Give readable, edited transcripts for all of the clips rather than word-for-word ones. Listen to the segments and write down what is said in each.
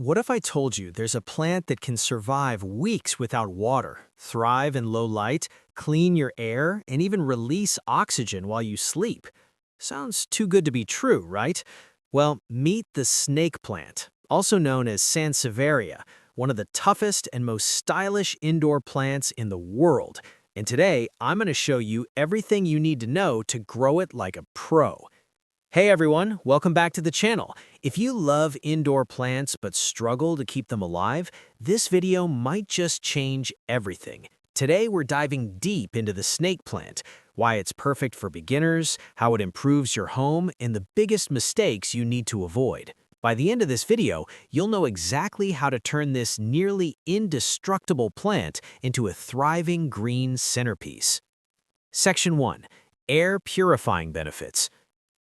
What if I told you there's a plant that can survive weeks without water, thrive in low light, clean your air, and even release oxygen while you sleep? Sounds too good to be true, right? Well, meet the snake plant, also known as Sansevieria, one of the toughest and most stylish indoor plants in the world. And today, I'm going to show you everything you need to know to grow it like a pro. Hey everyone, welcome back to the channel. If you love indoor plants but struggle to keep them alive, this video might just change everything. Today we're diving deep into the snake plant, why it's perfect for beginners, how it improves your home, and the biggest mistakes you need to avoid. By the end of this video, you'll know exactly how to turn this nearly indestructible plant into a thriving green centerpiece. Section 1. Air purifying benefits.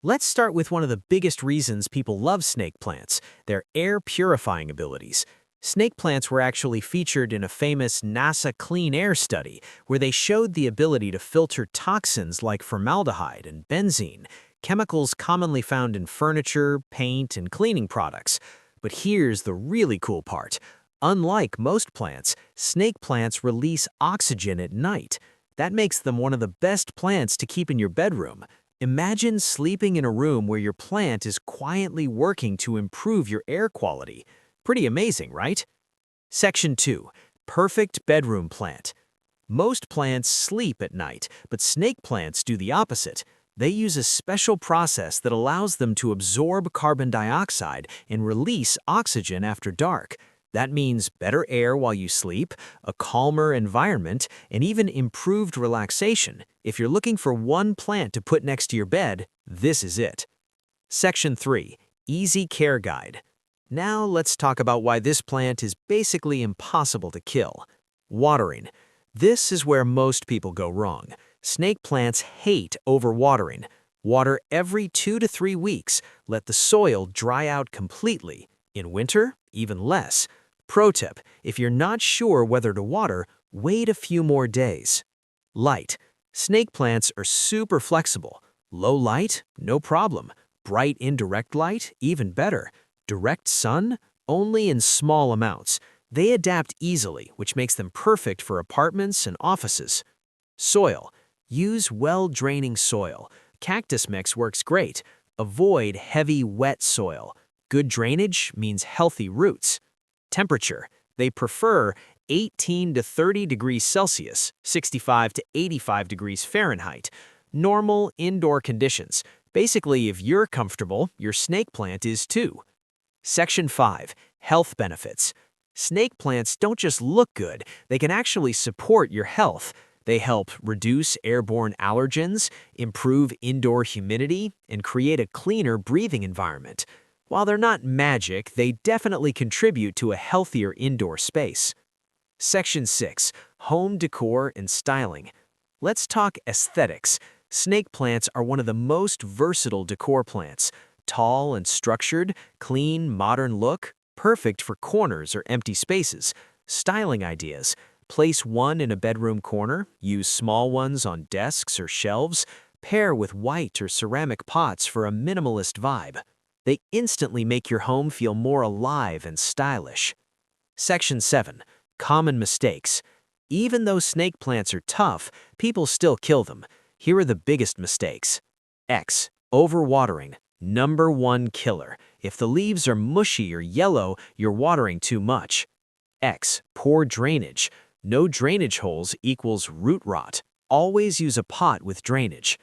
Let's start with one of the biggest reasons people love snake plants, their air purifying abilities. Snake plants were actually featured in a famous NASA clean air study where they showed the ability to filter toxins like formaldehyde and benzene, chemicals commonly found in furniture, paint, and cleaning products. But here's the really cool part. Unlike most plants, snake plants release oxygen at night. That makes them one of the best plants to keep in your bedroom. Imagine sleeping in a room where your plant is quietly working to improve your air quality. Pretty amazing, right? Section 2. Perfect bedroom plant. Most plants sleep at night, but snake plants do the opposite. They use a special process that allows them to absorb carbon dioxide and release oxygen after dark. That means better air while you sleep, a calmer environment, and even improved relaxation. If you're looking for one plant to put next to your bed, this is it. Section 3. Easy Care Guide. Now let's talk about why this plant is basically impossible to kill. Watering. This is where most people go wrong. Snake plants hate overwatering. Water every 2 to 3 weeks. Let the soil dry out completely. In winter, even less. Pro tip, if you're not sure whether to water, wait a few more days. Light. Snake plants are super flexible. Low light? No problem. Bright indirect light? Even better. Direct sun? Only in small amounts. They adapt easily, which makes them perfect for apartments and offices. Soil. Use well-draining soil. Cactus mix works great. Avoid heavy, wet soil. Good drainage means healthy roots. Temperature. They prefer 18 to 30 degrees Celsius, 65 to 85 degrees Fahrenheit. Normal indoor conditions. Basically, if you're comfortable, your snake plant is too. Section 5. Health benefits. Snake plants don't just look good, they can actually support your health. They help reduce airborne allergens, improve indoor humidity, and create a cleaner breathing environment. While they're not magic, they definitely contribute to a healthier indoor space. Section 6. Home decor and styling. Let's talk aesthetics. Snake plants are one of the most versatile decor plants. Tall and structured, clean, modern look, perfect for corners or empty spaces. Styling ideas. Place one in a bedroom corner, use small ones on desks or shelves, pair with white or ceramic pots for a minimalist vibe. They instantly make your home feel more alive and stylish. Section 7. Common mistakes. Even though snake plants are tough, people still kill them. Here are the biggest mistakes. X. Overwatering. Number 1 killer. If the leaves are mushy or yellow, you're watering too much. X. Poor drainage. No drainage holes equals root rot. Always use a pot with drainage.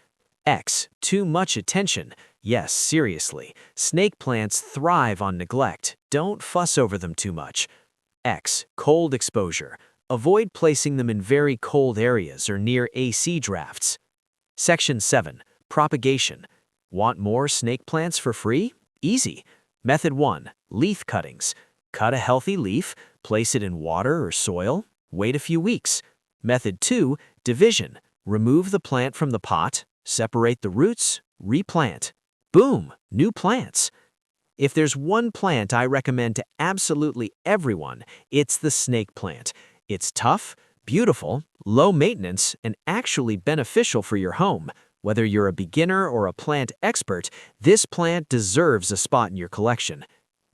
X. Too much attention. Yes, seriously. Snake plants thrive on neglect. Don't fuss over them too much. X. Cold exposure. Avoid placing them in very cold areas or near AC drafts. Section 7. Propagation. Want more snake plants for free? Easy. Method 1. Leaf cuttings. Cut a healthy leaf, place it in water or soil, wait a few weeks. Method 2. Division. Remove the plant from the pot, separate the roots, replant. Boom! New plants. If there's one plant I recommend to absolutely everyone, it's the snake plant. It's tough, beautiful, low maintenance, and actually beneficial for your home. Whether you're a beginner or a plant expert, this plant deserves a spot in your collection.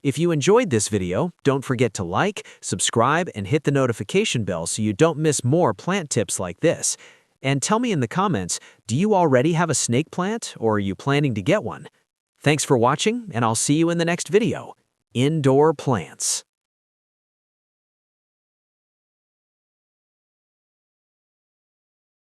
If you enjoyed this video, don't forget to like, subscribe, and hit the notification bell so you don't miss more plant tips like this. And tell me in the comments, do you already have a snake plant or are you planning to get one? Thanks for watching, and I'll see you in the next video. Indoor plants.